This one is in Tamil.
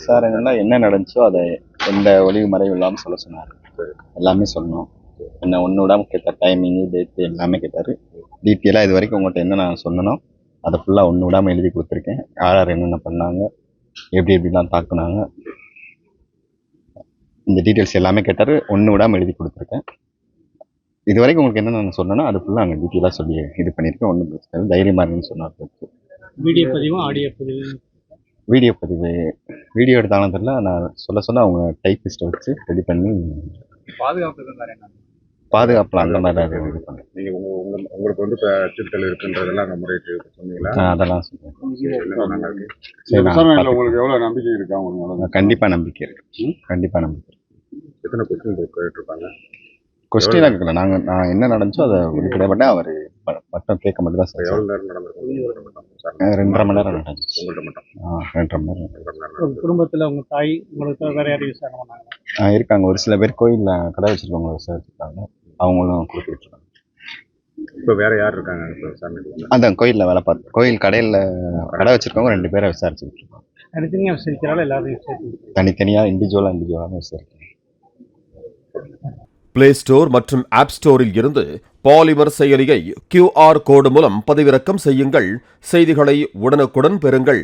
சார் என்னன்னா என்ன நடந்துச்சோ அதை எந்த ஒளிவு மறைவு இல்லாமல் சொல்ல சொன்னார். எல்லாமே சொல்லணும். என்ன ஒன்று விடாம கேட்டார். டைமிங்கு டேட்டு எல்லாமே கேட்டார். டீட்டெயிலாக இது வரைக்கும் உங்கள்கிட்ட என்ன நான் சொன்னனோ அதை ஃபுல்லாக ஒன்று விடாமல் எழுதி கொடுத்துருக்கேன். யார் என்னென்ன பண்ணாங்க, எப்படி எப்படிலாம் தாக்குனாங்க, இந்த டீட்டெயில்ஸ் எல்லாமே கேட்டார். ஒன்று விடாமல் எழுதி கொடுத்துருக்கேன். இது வரைக்கும் உங்களுக்கு என்ன நான் சொன்னேனோ அது ஃபுல்லாக அங்கே டீட்டெயிலாக சொல்லி இது பண்ணியிருக்கேன். ஒன்றும் பிரச்சனை இல்லை, தைரியமாக இருக்குன்னு சொன்னார். வீடியோ பதிவும் ஆடியோ பதிவு வீடியோ எடுத்தாலும் தெரியல. நான் சொல்ல அவங்க டைப்பிஸ்ட்டை வச்சு ரெடி பண்ணி பாதுகாப்புல அந்த மாதிரி இது பண்ணேன். நீங்கள் உங்களுக்கு வந்து இப்போ அச்சுறுத்தல் இருக்குன்றதெல்லாம் அங்கே முறையிட்டு சொன்னீங்களா? அதெல்லாம் சொல்லுவேன். உங்களுக்கு எவ்வளோ நம்பிக்கை இருக்கா? கண்டிப்பாக நம்பிக்கை இருக்கு. கண்டிப்பாக நம்பிக்கை. எத்தனை கொஸ்டின் கேட்டிருப்பாங்க? கொஸ்டின் இருக்குல்ல, நான் என்ன நடந்துச்சோ அதை வெளிப்படையாப்பட்ட அவர் மட்டும் கேட்க மட்டும் தான் சார். எவ்வளோ நேரம் நடந்திருக்கும்? 2.5 மணி நேரம் நடந்துச்சு. உங்கள்கிட்ட மட்டும் 2.5 மணி நேரம். குடும்பத்தில் உங்கள் தாய் உங்களுக்கு வேற யாரையும் விசாரணை பண்ணாங்க? இருக்காங்க. ஒரு சில பேர் கோயிலில் கடை வச்சிருக்கவங்க விசாரிச்சிருக்காங்க. அவங்களும் கொடுத்துருக்காங்க. இப்போ வேற யார் இருக்காங்க விசாரணை? அதான் கோயிலில் வேலை பார்த்து கோயில் கடையில் கடை வச்சிருக்கவங்க 2 பேரை விசாரிச்சுட்டு இருக்காங்க. தனித்தனியாக விசாரிக்கிறாலும் எல்லாரையும் விசாரிச்சு தனித்தனியாக இண்டிவிஜுவலாக விசாரிக்கிறேன். பிளே ஸ்டோர் மற்றும் ஆப் ஸ்டோரில் இருந்து பாலிமர் செயலியை QR கோடு மூலம் பதிவிறக்கம் செய்யுங்கள். செய்திகளை உடனுக்குடன் பெறுங்கள்.